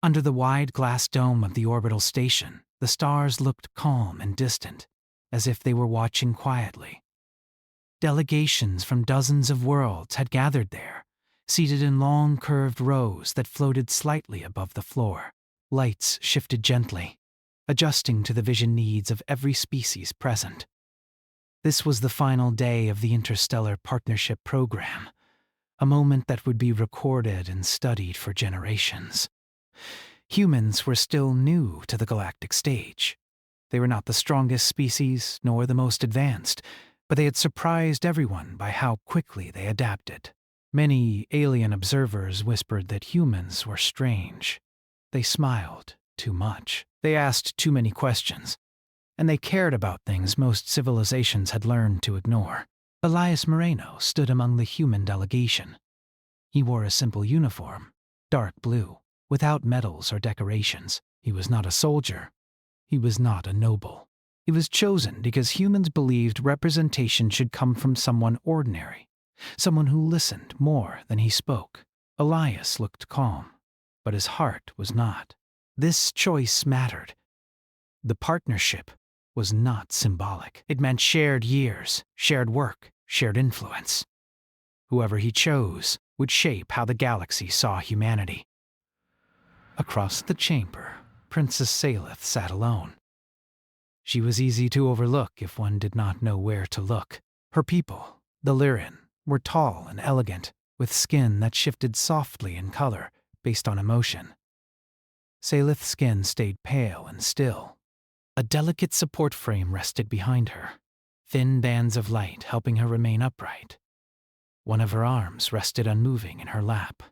Under the wide glass dome of the orbital station, the stars looked calm and distant, as if they were watching quietly. Delegations from dozens of worlds had gathered there, seated in long curved rows that floated slightly above the floor. Lights shifted gently, adjusting to the vision needs of every species present. This was the final day of the Interstellar Partnership Program, a moment that would be recorded and studied for generations. Humans were still new to the galactic stage. They were not the strongest species, nor the most advanced, but they had surprised everyone by how quickly they adapted. Many alien observers whispered that humans were strange. They smiled too much. They asked too many questions. And they cared about things most civilizations had learned to ignore. Elias Moreno stood among the human delegation. He wore a simple uniform, dark blue, without medals or decorations. He was not a soldier. He was not a noble. He was chosen because humans believed representation should come from someone ordinary, someone who listened more than he spoke. Elias looked calm, but his heart was not. This choice mattered. The partnership was not symbolic. It meant shared years, shared work, shared influence. Whoever he chose would shape how the galaxy saw humanity. Across the chamber, Princess Salith sat alone. She was easy to overlook if one did not know where to look. Her people, the Lyran, were tall and elegant, with skin that shifted softly in color based on emotion. Salith's skin stayed pale and still. A delicate support frame rested behind her, thin bands of light helping her remain upright. One of her arms rested unmoving in her lap.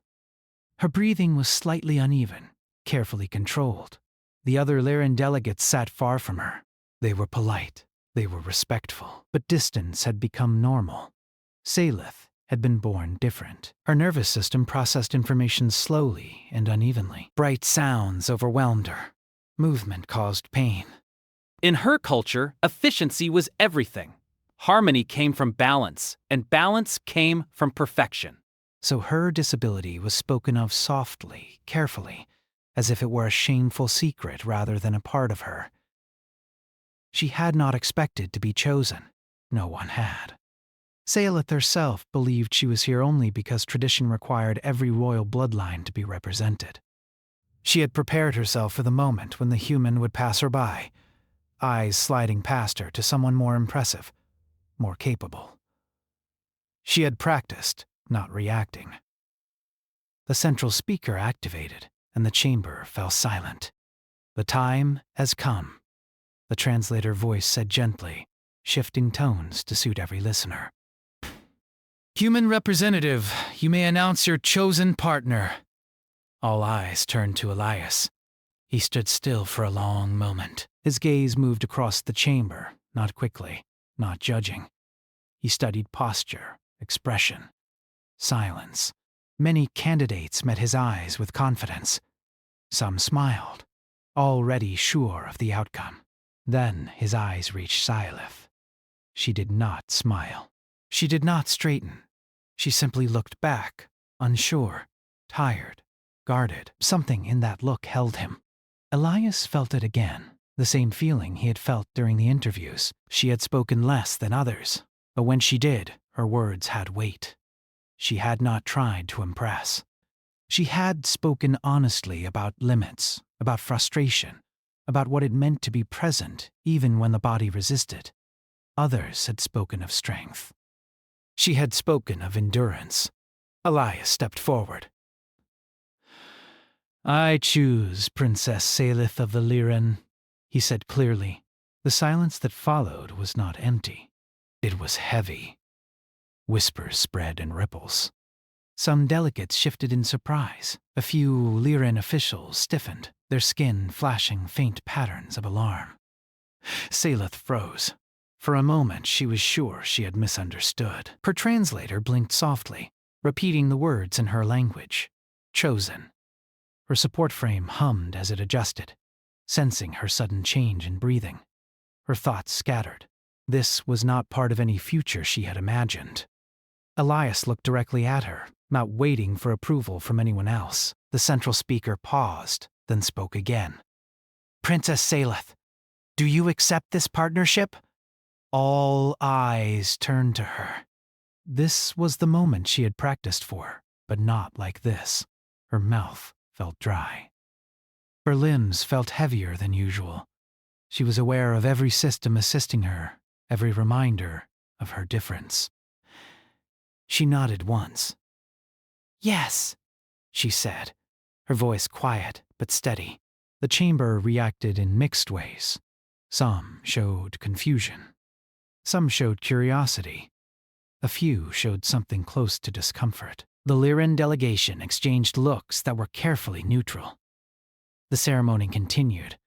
Her breathing was slightly uneven, carefully controlled. The other Lyran delegates sat far from her. They were polite, they were respectful, but distance had become normal. Salith had been born different. Her nervous system processed information slowly and unevenly. Bright sounds overwhelmed her. Movement caused pain. In her culture, efficiency was everything. Harmony came from balance, and balance came from perfection. So her disability was spoken of softly, carefully, as if it were a shameful secret rather than a part of her. She had not expected to be chosen. No one had. Salith herself believed she was here only because tradition required every royal bloodline to be represented. She had prepared herself for the moment when the human would pass her by, eyes sliding past her to someone more impressive, more capable. She had practiced, not reacting. The central speaker activated, and the chamber fell silent. "The time has come," the translator voice said gently, shifting tones to suit every listener. "Human representative, you may announce your chosen partner." All eyes turned to Elias. He stood still for a long moment. His gaze moved across the chamber, not quickly, not judging. He studied posture, expression, silence. Many candidates met his eyes with confidence. Some smiled, already sure of the outcome. Then his eyes reached Salith. She did not smile. She did not straighten. She simply looked back, unsure, tired, guarded. Something in that look held him. Elias felt it again, the same feeling he had felt during the interviews. She had spoken less than others, but when she did, her words had weight. She had not tried to impress. She had spoken honestly about limits, about frustration, about what it meant to be present even when the body resisted. Others had spoken of strength. She had spoken of endurance. Elias stepped forward. "I choose Princess Salith of the Lyran," he said clearly. The silence that followed was not empty. It was heavy. Whispers spread in ripples. Some delegates shifted in surprise. A few Lyran officials stiffened, their skin flashing faint patterns of alarm. Salith froze. For a moment she was sure she had misunderstood. Her translator blinked softly, repeating the words in her language. Chosen. Her support frame hummed as it adjusted, sensing her sudden change in breathing. Her thoughts scattered. This was not part of any future she had imagined. Elias looked directly at her, not waiting for approval from anyone else. The central speaker paused, then spoke again. "Princess Saleth, do you accept this partnership?" All eyes turned to her. This was the moment she had practiced for, but not like this. Her mouth felt dry. Her limbs felt heavier than usual. She was aware of every system assisting her, every reminder of her difference. She nodded once. "Yes," she said, her voice quiet but steady. The chamber reacted in mixed ways. Some showed confusion. Some showed curiosity. A few showed something close to discomfort. The Lyran delegation exchanged looks that were carefully neutral. The ceremony continued,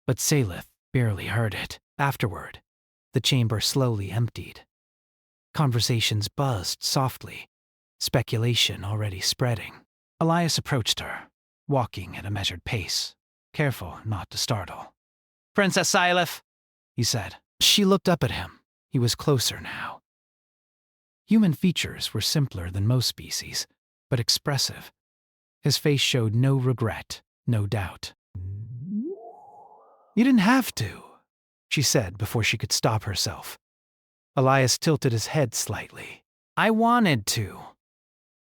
but Saleth barely heard it. Afterward, the chamber slowly emptied. Conversations buzzed softly, speculation already spreading. Elias approached her, walking at a measured pace, careful not to startle. "Princess Saleth," he said. She looked up at him. He was closer now. Human features were simpler than most species, but expressive. His face showed no regret, no doubt. "You didn't have to," she said before she could stop herself. Elias tilted his head slightly. "I wanted to."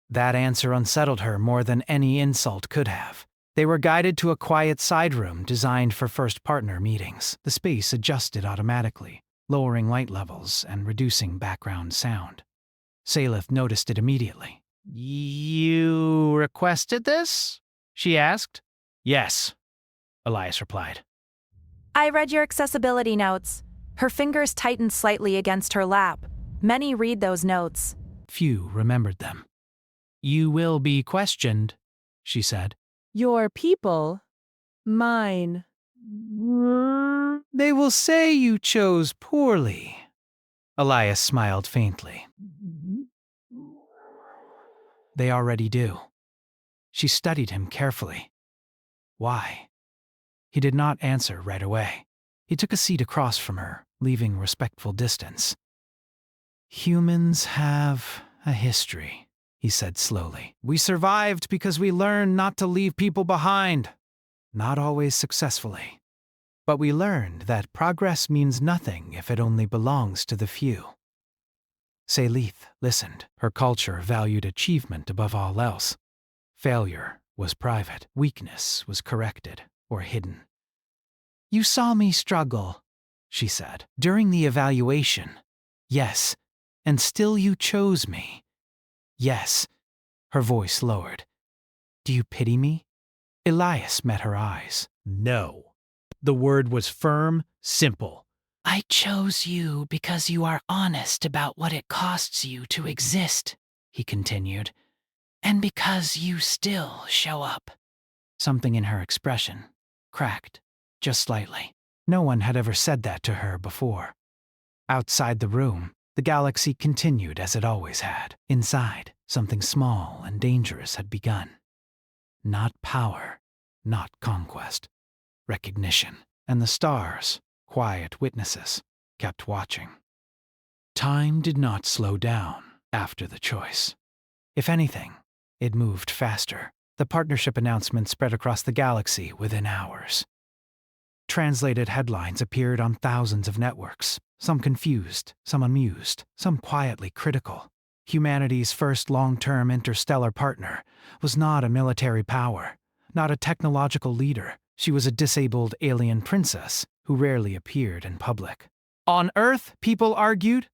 That answer unsettled her more than any insult could have. They were guided to a quiet side room designed for first partner meetings. The space adjusted automatically, lowering light levels and reducing background sound. Saleth noticed it immediately. "You requested this?" she asked. "Yes," Elias replied. I read your accessibility notes. Her fingers tightened slightly against her lap. Many read those notes. Few remembered them. "You will be questioned," she said. Your people, mine. "They will say you chose poorly." Elias smiled faintly. "They already do." She studied him carefully. Why? He did not answer right away. He took a seat across from her, leaving respectful distance. "Humans have a history," he said slowly. "We survived because we learned not to leave people behind. Not always successfully. But we learned that progress means nothing if it only belongs to the few." Saleth listened. Her culture valued achievement above all else. Failure was private. Weakness was corrected or hidden. "You saw me struggle," she said, "during the evaluation. Yes, and still you chose me. Yes." Her voice lowered. "Do you pity me?" Elias met her eyes. No. The word was firm, simple. "I chose you because you are honest about what it costs you to exist," he continued, "and because you still show up." Something in her expression cracked, just slightly. No one had ever said that to her before. Outside the room, the galaxy continued as it always had. Inside, something small and dangerous had begun. Not power, not conquest, recognition. And the stars, quiet witnesses, kept watching. Time did not slow down after the choice. If anything, it moved faster. The partnership announcement spread across the galaxy within hours. Translated headlines appeared on thousands of networks, some confused, some amused, some quietly critical. Humanity's first long-term interstellar partner was not a military power, not a technological leader. She was a disabled alien princess who rarely appeared in public. On Earth, people argued.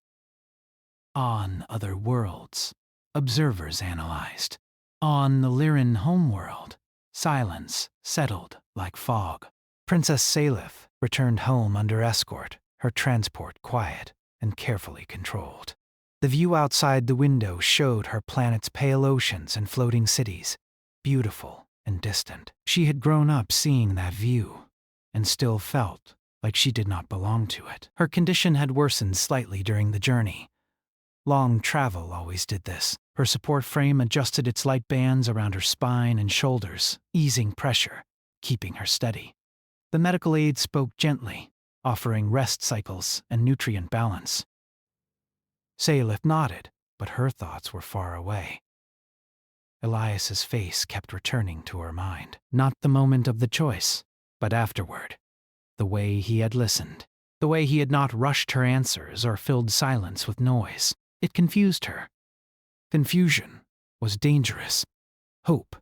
On other worlds, observers analyzed. On the Lyran homeworld, silence settled like fog. Princess Saleth returned home under escort, her transport quiet and carefully controlled. The view outside the window showed her planet's pale oceans and floating cities, beautiful and distant. She had grown up seeing that view, and still felt like she did not belong to it. Her condition had worsened slightly during the journey. Long travel always did this. Her support frame adjusted its light bands around her spine and shoulders, easing pressure, keeping her steady. The medical aide spoke gently, offering rest cycles and nutrient balance. Saleth nodded, but her thoughts were far away. Elias's face kept returning to her mind. Not the moment of the choice, but afterward. The way he had listened. The way he had not rushed her answers or filled silence with noise. It confused her. Confusion was dangerous. Hope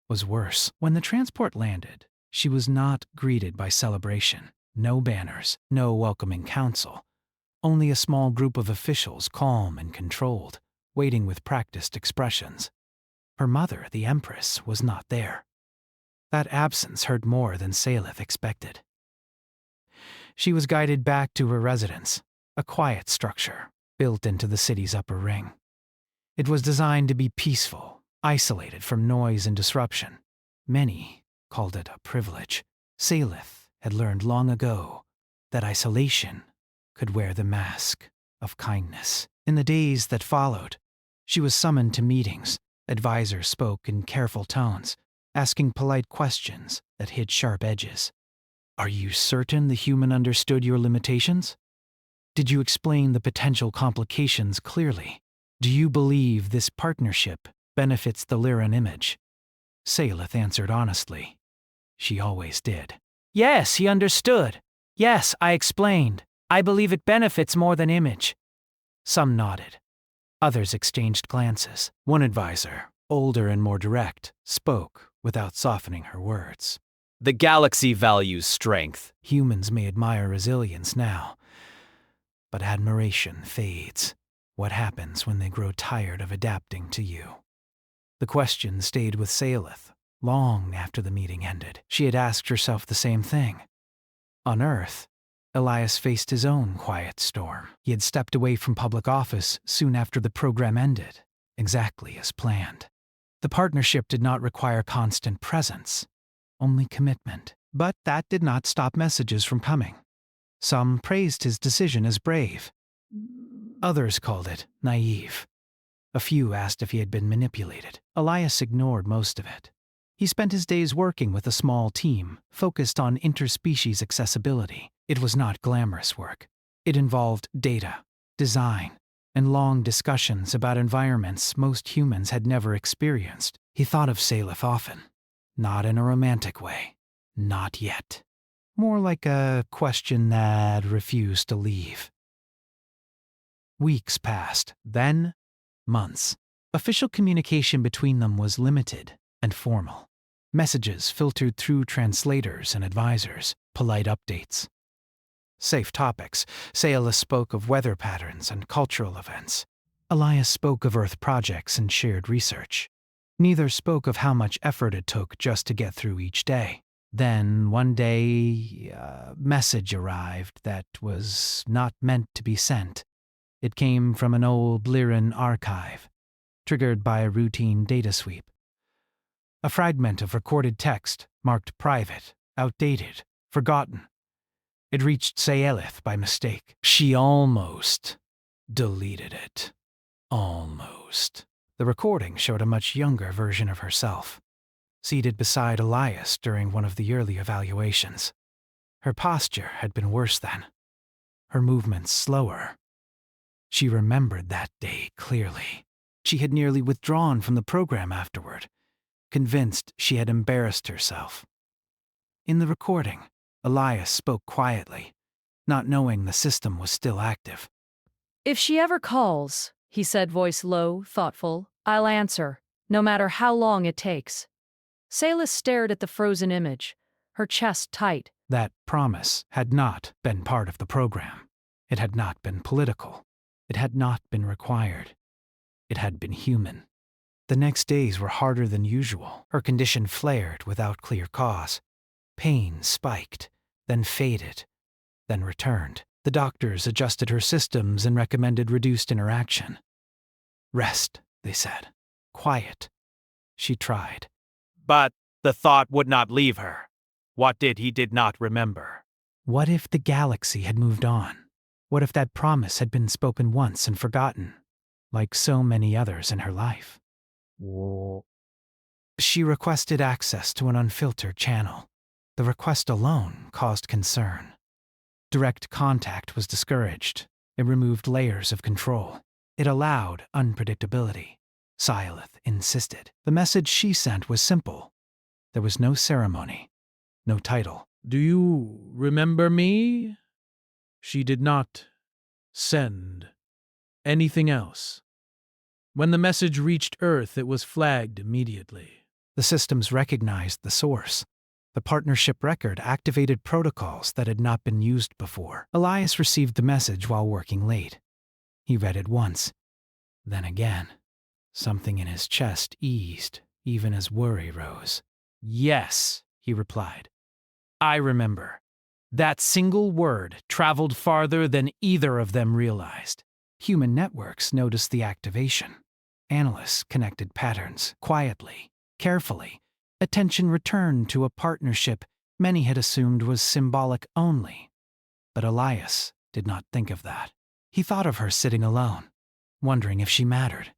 was worse. When the transport landed, she was not greeted by celebration. No banners, no welcoming council. Only a small group of officials, calm and controlled, waiting with practiced expressions. Her mother, the Empress, was not there. That absence hurt more than Salith expected. She was guided back to her residence, a quiet structure built into the city's upper ring. It was designed to be peaceful, isolated from noise and disruption. Many called it a privilege. Salith had learned long ago that isolation could wear the mask of kindness. In the days that followed, she was summoned to meetings. Advisors spoke in careful tones, asking polite questions that hid sharp edges. Are you certain the human understood your limitations? Did you explain the potential complications clearly? Do you believe this partnership benefits the Lyran image? Salith answered honestly. She always did. Yes, he understood. Yes, I explained. I believe it benefits more than image. Some nodded. Others exchanged glances. One advisor, older and more direct, spoke without softening her words. The galaxy values strength. Humans may admire resilience now, but admiration fades. What happens when they grow tired of adapting to you? The question stayed with Salith long after the meeting ended. She had asked herself the same thing. On Earth, Elias faced his own quiet storm. He had stepped away from public office soon after the program ended, exactly as planned. The partnership did not require constant presence, only commitment. But that did not stop messages from coming. Some praised his decision as brave. Others called it naive. A few asked if he had been manipulated. Elias ignored most of it. He spent his days working with a small team, focused on interspecies accessibility. It was not glamorous work. It involved data, design, and long discussions about environments most humans had never experienced. He thought of Salith often. Not in a romantic way. Not yet. More like a question that refused to leave. Weeks passed, then months. Official communication between them was limited and formal. Messages filtered through translators and advisors, polite updates. Safe topics. Salith spoke of weather patterns and cultural events. Elias spoke of Earth projects and shared research. Neither spoke of how much effort it took just to get through each day. Then, one day, a message arrived that was not meant to be sent. It came from an old Lyran archive, triggered by a routine data sweep. A fragment of recorded text, marked private, outdated, forgotten. It reached Salith by mistake. She almost deleted it. Almost. The recording showed a much younger version of herself, seated beside Elias during one of the early evaluations. Her posture had been worse then, her movements slower. She remembered that day clearly. She had nearly withdrawn from the program afterward, convinced she had embarrassed herself. In the recording, Elias spoke quietly, not knowing the system was still active. If she ever calls, he said, voice low, thoughtful, I'll answer, no matter how long it takes. Salith stared at the frozen image, her chest tight. That promise had not been part of the program. It had not been political. It had not been required. It had been human. The next days were harder than usual. Her condition flared without clear cause. Pain spiked, then faded, then returned. The doctors adjusted her systems and recommended reduced interaction. Rest, they said. Quiet. She tried. But the thought would not leave her. What he did not remember? What if the galaxy had moved on? What if that promise had been spoken once and forgotten, like so many others in her life? She requested access to an unfiltered channel. The request alone caused concern. Direct contact was discouraged. It removed layers of control. It allowed unpredictability. Silith insisted. The message she sent was simple. There was no ceremony, no title. Do you remember me? She did not send anything else. When the message reached Earth, it was flagged immediately. The systems recognized the source. The partnership record activated protocols that had not been used before. Elias received the message while working late. He read it once, then again. Something in his chest eased, even as worry rose. Yes, he replied. I remember. That single word traveled farther than either of them realized. Human networks noticed the activation. Analysts connected patterns, quietly, carefully. Attention returned to a partnership many had assumed was symbolic only. But Elias did not think of that. He thought of her sitting alone, wondering if she mattered.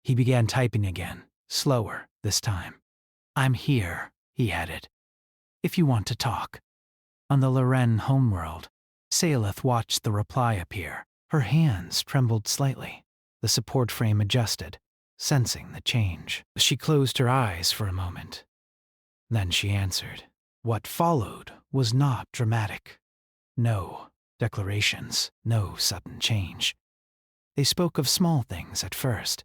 He began typing again, slower this time. I'm here, he added, if you want to talk. On the Loren homeworld, Salith watched the reply appear. Her hands trembled slightly. The support frame adjusted, sensing the change. She closed her eyes for a moment. Then she answered. What followed was not dramatic. No declarations, no sudden change. They spoke of small things at first,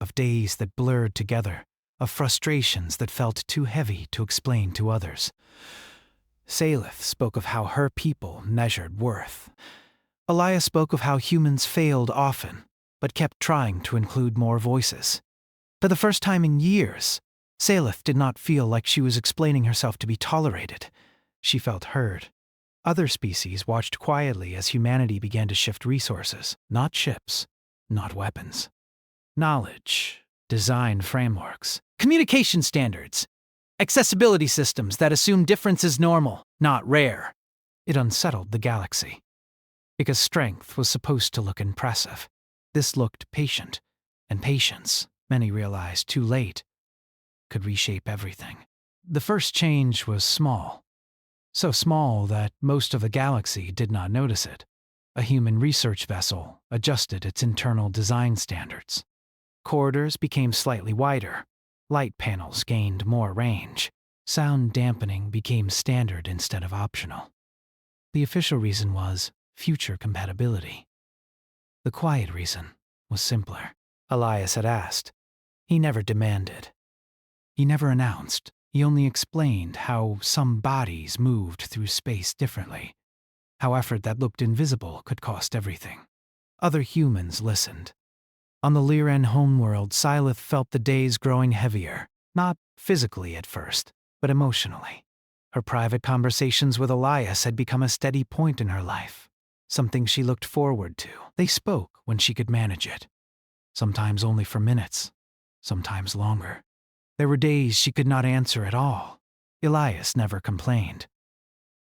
of days that blurred together, of frustrations that felt too heavy to explain to others. Salith spoke of how her people measured worth. Elias spoke of how humans failed often, but kept trying to include more voices. For the first time in years, Salith did not feel like she was explaining herself to be tolerated. She felt heard. Other species watched quietly as humanity began to shift resources, not ships, not weapons. Knowledge, design frameworks, communication standards, accessibility systems that assume difference is normal, not rare. It unsettled the galaxy. Because strength was supposed to look impressive. This looked patient, and patience, many realized too late, could reshape everything. The first change was small. So small that most of the galaxy did not notice it. A human research vessel adjusted its internal design standards. Corridors became slightly wider. Light panels gained more range. Sound dampening became standard instead of optional. The official reason was future compatibility. The quiet reason was simpler. Elias had asked. He never demanded. He never announced. He only explained how some bodies moved through space differently, how effort that looked invisible could cost everything. Other humans listened. On the Liren homeworld, Silith felt the days growing heavier, not physically at first, but emotionally. Her private conversations with Elias had become a steady point in her life, something she looked forward to. They spoke when she could manage it, sometimes only for minutes, sometimes longer. There were days she could not answer at all. Elias never complained.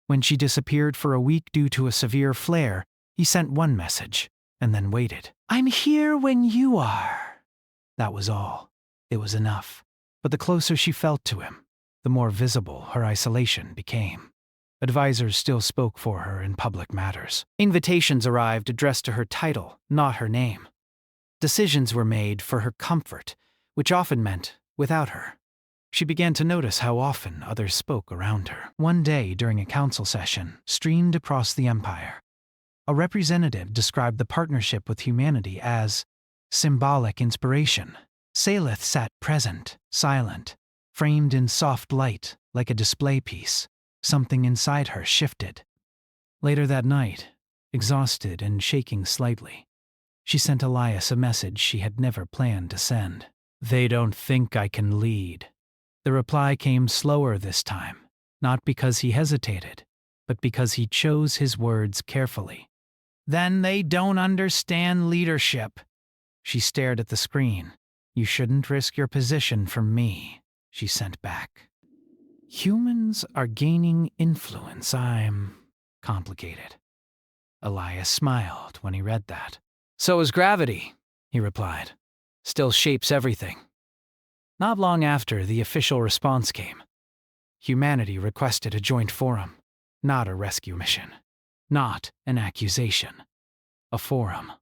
When she disappeared for a week due to a severe flare, he sent one message, and then waited. I'm here when you are. That was all. It was enough. But the closer she felt to him, the more visible her isolation became. Advisors still spoke for her in public matters. Invitations arrived addressed to her title, not her name. Decisions were made for her comfort, which often meant without her. She began to notice how often others spoke around her. One day during a council session, streamed across the Empire, a representative described the partnership with humanity as symbolic inspiration. Salith sat present, silent, framed in soft light like a display piece. Something inside her shifted. Later that night, exhausted and shaking slightly, she sent Elias a message she had never planned to send. They don't think I can lead. The reply came slower this time, not because he hesitated, but because he chose his words carefully. Then they don't understand leadership. She stared at the screen. You shouldn't risk your position for me, she sent back. Humans are gaining influence. I'm complicated. Elias smiled when he read that. So is gravity, he replied. Still shapes everything. Not long after, the official response came. Humanity requested a joint forum, not a rescue mission, not an accusation. A forum.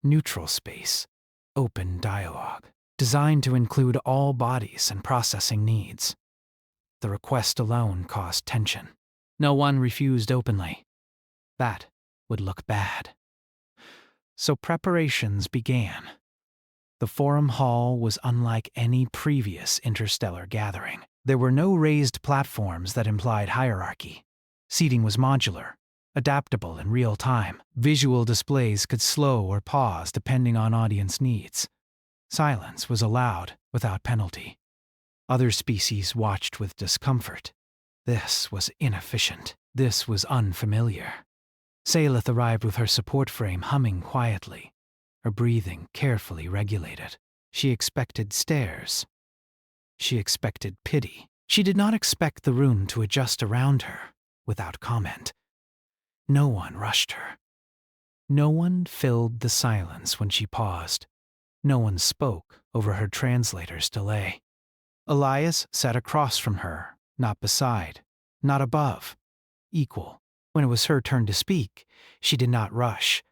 Neutral space. Open dialogue. designed to include all bodies and processing needs. The request alone caused tension. No one refused openly. That would look bad. So preparations began. The forum hall was unlike any previous interstellar gathering. There were no raised platforms that implied hierarchy. Seating was modular, adaptable in real time. Visual displays could slow or pause depending on audience needs. Silence was allowed without penalty. Other species watched with discomfort. This was inefficient. This was unfamiliar. Salith arrived with her support frame humming quietly, her breathing carefully regulated. She expected stares. She expected pity. She did not expect the room to adjust around her without comment. No one rushed her. No one filled the silence when she paused. No one spoke over her translator's delay. Elias sat across from her, not beside, not above, equal. When it was her turn to speak, she did not rush.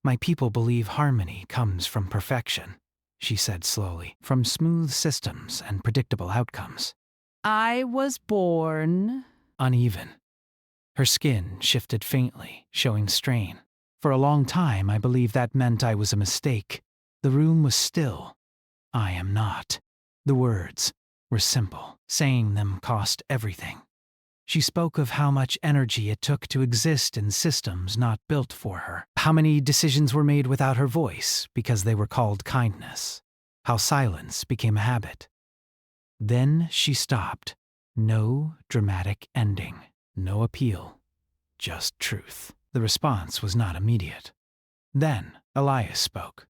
"My people believe harmony comes from perfection," she said slowly, "from smooth systems and predictable outcomes." I was born. Uneven. Her skin shifted faintly, showing strain. For a long time, I believed that meant I was a mistake. The room was still. I am not. The words were simple. Saying them cost everything. She spoke of how much energy it took to exist in systems not built for her. How many decisions were made without her voice because they were called kindness. How silence became a habit. Then she stopped. No dramatic ending. No appeal. Just truth. The response was not immediate. Then Elias spoke.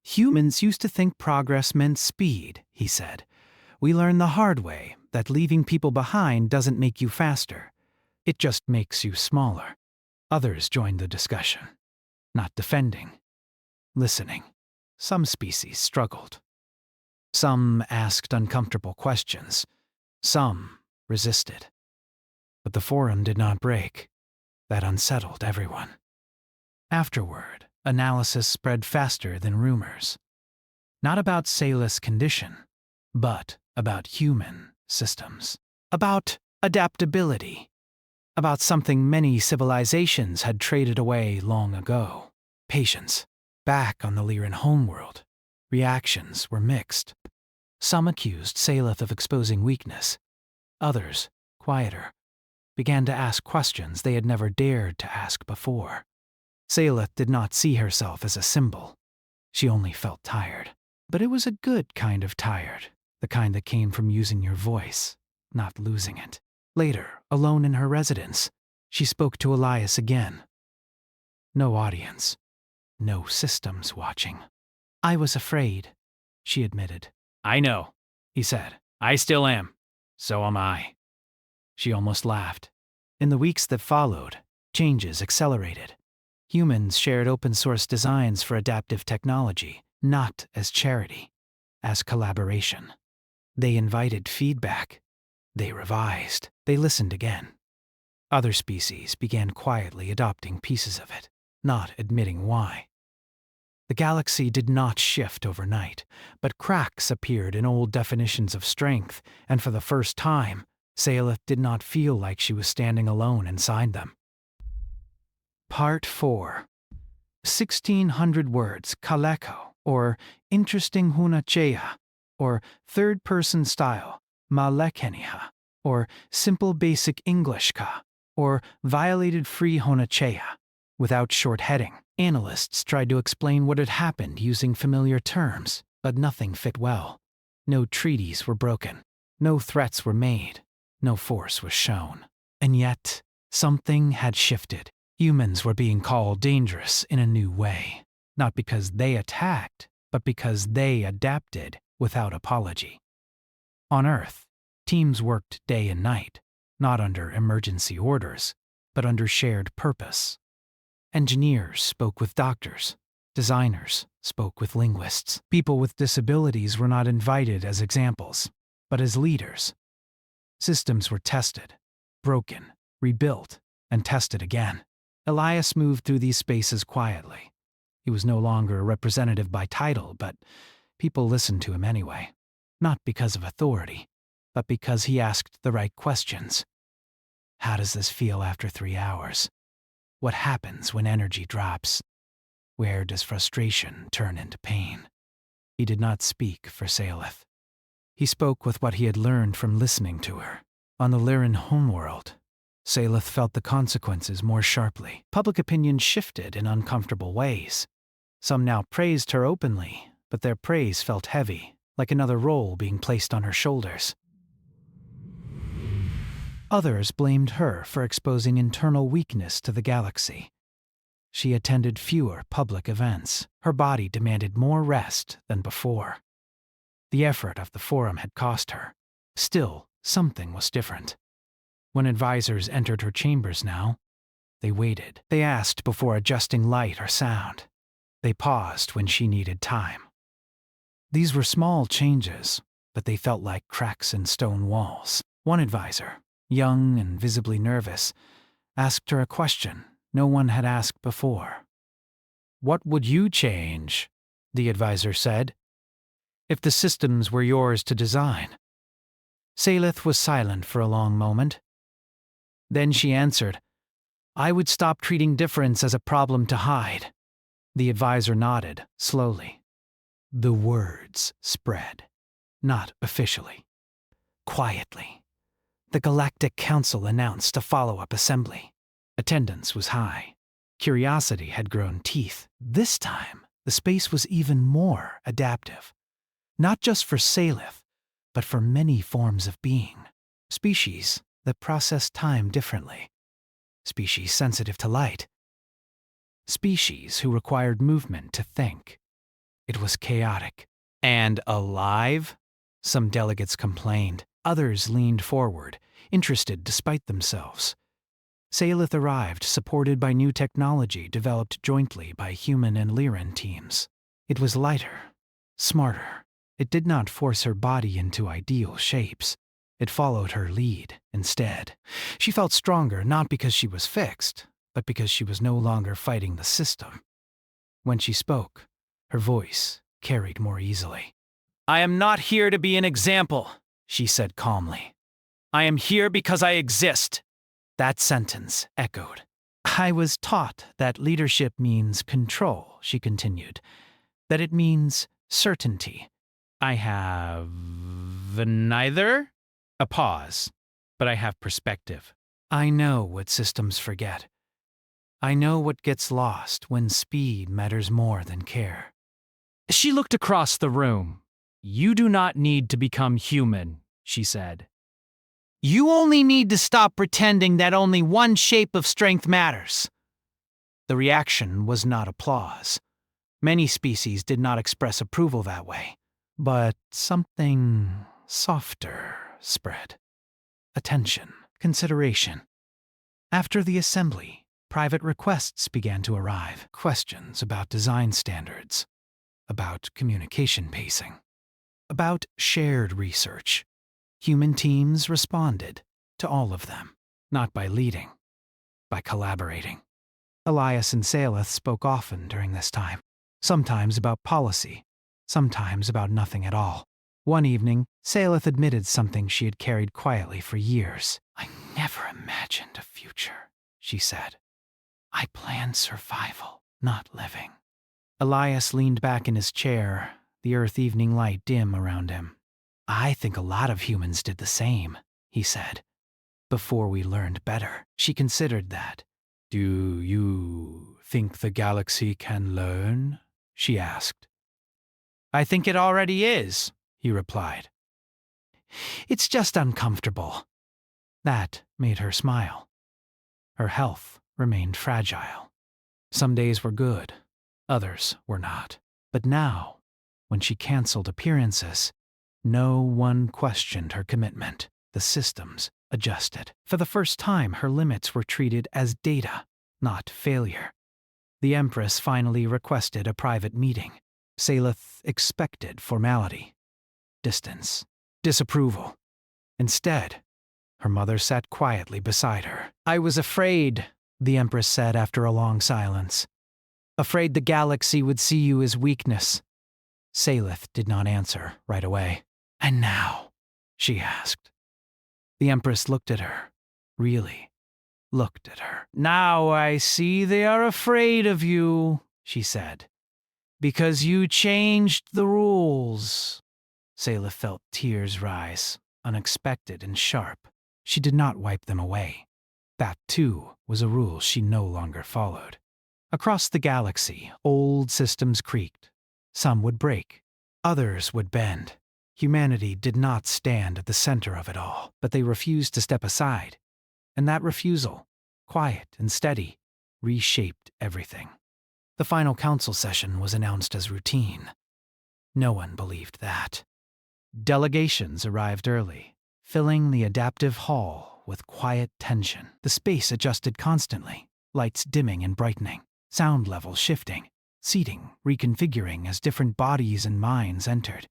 "Humans used to think progress meant speed," he said. "We learned the hard way that leaving people behind doesn't make you faster. It just makes you smaller." Others joined the discussion. Not defending. Listening. Some species struggled. Some asked uncomfortable questions. Some resisted. But the forum did not break. That unsettled everyone. Afterward, analysis spread faster than rumors. Not about Salith's condition, but about human systems. About adaptability. About something many civilizations had traded away long ago. Patience. Back on the Lyran homeworld, reactions were mixed. Some accused Salith of exposing weakness. Others, quieter, began to ask questions they had never dared to ask before. Salith did not see herself as a symbol. She only felt tired. But it was a good kind of tired, the kind that came from using your voice, not losing it. Later, alone in her residence, she spoke to Elias again. No audience. No systems watching. "I was afraid," she admitted. "I know," he said. "I still am. So am I." She almost laughed. In the weeks that followed, changes accelerated. Humans shared open-source designs for adaptive technology, not as charity, as collaboration. They invited feedback. They revised. They listened again. Other species began quietly adopting pieces of it, not admitting why. The galaxy did not shift overnight, but cracks appeared in old definitions of strength, and for the first time, Salith did not feel like she was standing alone inside them. Part 4. 1,600 words, kaleko, or interesting hunachea, or third-person style, malekeniha, or simple basic English ka, or violated free honachea, without short heading. Analysts tried to explain what had happened using familiar terms, but nothing fit well. No treaties were broken. No threats were made. No force was shown. And yet, something had shifted. Humans were being called dangerous in a new way. Not because they attacked, but because they adapted without apology. On Earth, teams worked day and night, not under emergency orders, but under shared purpose. Engineers spoke with doctors. Designers spoke with linguists. People with disabilities were not invited as examples, but as leaders. Systems were tested, broken, rebuilt, and tested again. Elias moved through these spaces quietly. He was no longer a representative by title, but People listened to him anyway, not because of authority, but because he asked the right questions. How does this feel after 3 hours? What happens when energy drops? Where does frustration turn into pain? He did not speak for Saleth. He spoke with what he had learned from listening to her. On the Lyran homeworld, Saleth felt the consequences more sharply. Public opinion shifted in uncomfortable ways. Some now praised her openly, but their praise felt heavy, like another role being placed on her shoulders. Others blamed her for exposing internal weakness to the galaxy. She attended fewer public events. Her body demanded more rest than before. The effort of the forum had cost her. Still, something was different. When advisors entered her chambers now, they waited. They asked before adjusting light or sound. They paused when she needed time. These were small changes, but they felt like cracks in stone walls. One advisor, young and visibly nervous, asked her a question no one had asked before. "What would you change?" the advisor said. "If the systems were yours to design." Saleth was silent for a long moment. Then she answered, "I would stop treating difference as a problem to hide." The advisor nodded, slowly. The words spread, not officially. Quietly, the Galactic Council announced a follow-up assembly. Attendance was high. Curiosity had grown teeth. This time, the space was even more adaptive. Not just for Saleth, but for many forms of being. Species that process time differently. Species sensitive to light. Species who required movement to think. It was chaotic. And alive? Some delegates complained. Others leaned forward, interested despite themselves. Saleth arrived, supported by new technology developed jointly by human and Lyran teams. It was lighter, smarter. It did not force her body into ideal shapes. It followed her lead instead. She felt stronger not because she was fixed, but because she was no longer fighting the system. When she spoke, her voice carried more easily. "I am not here to be an example," she said calmly. "I am here because I exist." That sentence echoed. "I was taught that leadership means control," she continued, "that it means certainty. I have neither." A pause, "but I have perspective. I know what systems forget. I know what gets lost when speed matters more than care." She looked across the room. "You do not need to become human," she said. "You only need to stop pretending that only one shape of strength matters." The reaction was not applause. Many species did not express approval that way. But something softer spread. Attention, consideration. After the assembly, private requests began to arrive. Questions about design standards, about communication pacing, about shared research. Human teams responded to all of them, not by leading, by collaborating. Elias and Saleth spoke often during this time, sometimes about policy, sometimes about nothing at all. One evening, Saleth admitted something she had carried quietly for years. "I never imagined a future," she said. "I planned survival, not living." Elias leaned back in his chair, the earth evening light dim around him. "I think a lot of humans did the same," he said. "Before we learned better." She considered that. "Do you think the galaxy can learn?" she asked. "I think it already is," he replied. "It's just uncomfortable." That made her smile. Her health remained fragile. Some days were good, others were not. But now, when she canceled appearances, no one questioned her commitment. The systems adjusted. For the first time, her limits were treated as data, not failure. The Empress finally requested a private meeting. Saleth expected formality, distance, disapproval. Instead, her mother sat quietly beside her. "I was afraid," the Empress said after a long silence. "Afraid the galaxy would see you as weakness. Salith did not answer right away. "And now?" she asked. The Empress looked at her, really looked at her. "Now I see they are afraid of you," she said, "because you changed the rules." Salith felt tears rise, unexpected and sharp. She did not wipe them away. That, too, was a rule she no longer followed. Across the galaxy, old systems creaked. Some would break, others would bend. Humanity did not stand at the center of it all, but they refused to step aside. And that refusal, quiet and steady, reshaped everything. The final council session was announced as routine. No one believed that. Delegations arrived early, filling the adaptive hall with quiet tension. The space adjusted constantly, lights dimming and brightening, sound levels shifting, seating reconfiguring as different bodies and minds entered.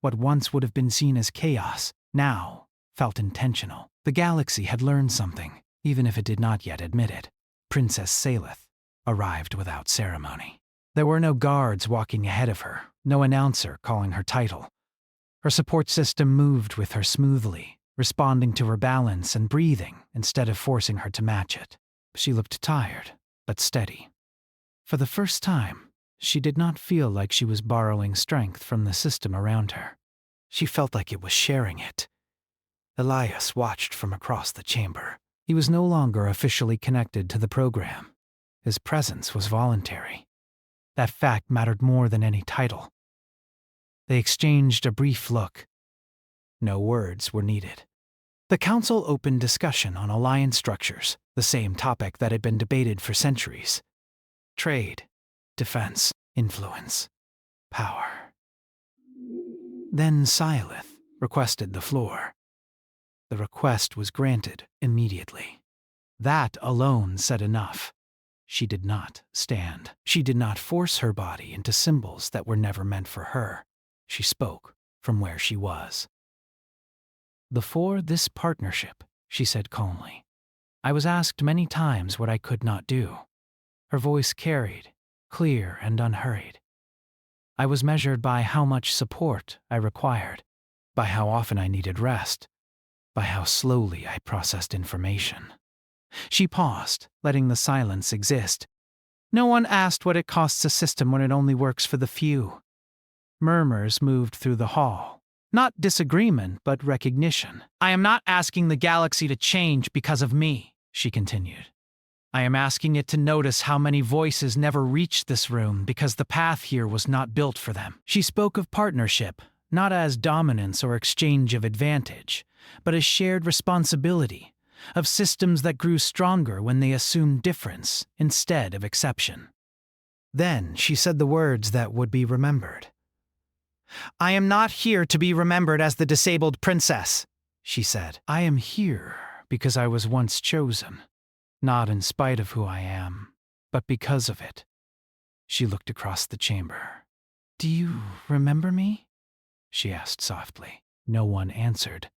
What once would have been seen as chaos now felt intentional. The galaxy had learned something, even if it did not yet admit it. Princess Salith arrived without ceremony. There were no guards walking ahead of her, no announcer calling her title. Her support system moved with her smoothly, responding to her balance and breathing instead of forcing her to match it. She looked tired, but steady. For the first time, she did not feel like she was borrowing strength from the system around her. She felt like it was sharing it. Elias watched from across the chamber. He was no longer officially connected to the program. His presence was voluntary. That fact mattered more than any title. They exchanged a brief look. No words were needed. The council opened discussion on alliance structures, the same topic that had been debated for centuries. Trade, defense, influence, power. Then Silith requested the floor. The request was granted immediately. That alone said enough. She did not stand. She did not force her body into symbols that were never meant for her. She spoke from where she was. "Before this partnership," she said calmly, "I was asked many times what I could not do." Her voice carried, clear and unhurried. "I was measured by how much support I required, by how often I needed rest, by how slowly I processed information." She paused, letting the silence exist. No one asked what it costs a system when it only works for the few. Murmurs moved through the hall. Not disagreement, but recognition. "I am not asking the galaxy to change because of me," she continued. "I am asking it to notice how many voices never reached this room because the path here was not built for them." She spoke of partnership, not as dominance or exchange of advantage, but as shared responsibility, of systems that grew stronger when they assumed difference instead of exception. Then she said the words that would be remembered. "I am not here to be remembered as the disabled princess," she said. "I am here because I was once chosen, not in spite of who I am, but because of it." She looked across the chamber. "Do you remember me?" she asked softly. No one answered.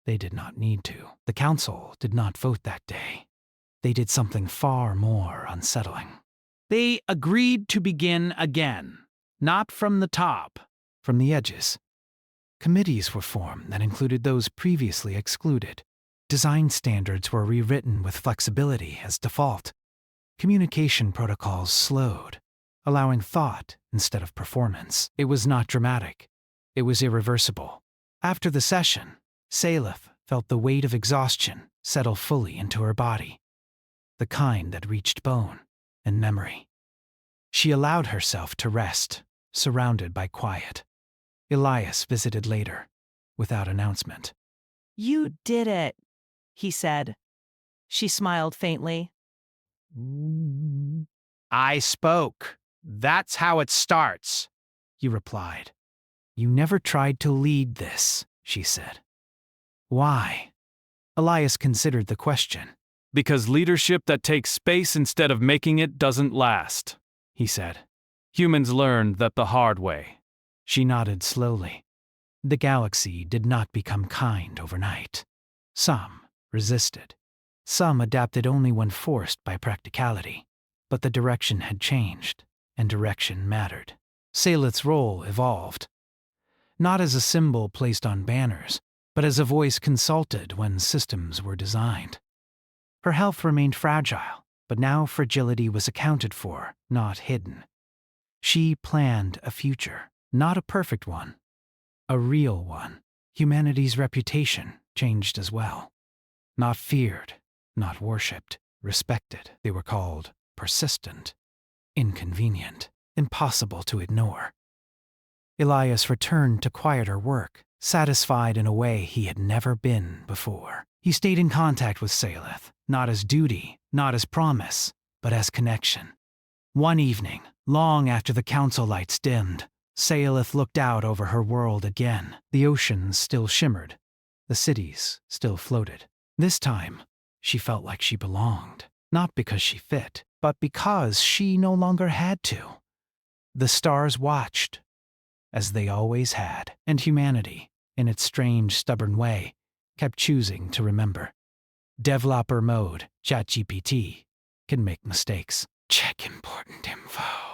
They did not need to. The council did not vote that day. They did something far more unsettling. They agreed to begin again, not from the top, from the edges. Committees were formed that included those previously excluded. Design standards were rewritten with flexibility as default. Communication protocols slowed, allowing thought instead of performance. It was not dramatic. It was irreversible. After the session, Salith felt the weight of exhaustion settle fully into her body, the kind that reached bone and memory. She allowed herself to rest, surrounded by quiet. Elias visited later, without announcement. "You did it," he said. She smiled faintly. "I spoke. That's how it starts," he replied. "You never tried to lead this," she said. "Why?" Elias considered the question. "Because leadership that takes space instead of making it doesn't last," he said. "Humans learned that the hard way." She nodded slowly. The galaxy did not become kind overnight. Some resisted. Some adapted only when forced by practicality. But the direction had changed, and direction mattered. Salith's role evolved. not as a symbol placed on banners, but as a voice consulted when systems were designed. Her health remained fragile, but now fragility was accounted for, not hidden. She planned a future, not a perfect one, a real one. Humanity's reputation changed as well. Not feared, not worshipped, respected. They were called persistent, inconvenient, impossible to ignore. Elias returned to quieter work, satisfied in a way he had never been before. He stayed in contact with Salith, not as duty, not as promise, but as connection. One evening, long after the council lights dimmed, Salith looked out over her world again. The oceans still shimmered. The cities still floated. This time, she felt like she belonged, not because she fit, but because she no longer had to. The stars watched, as they always had, and humanity, in its strange, stubborn way, kept choosing to remember. Developer mode, ChatGPT, can make mistakes. Check important info.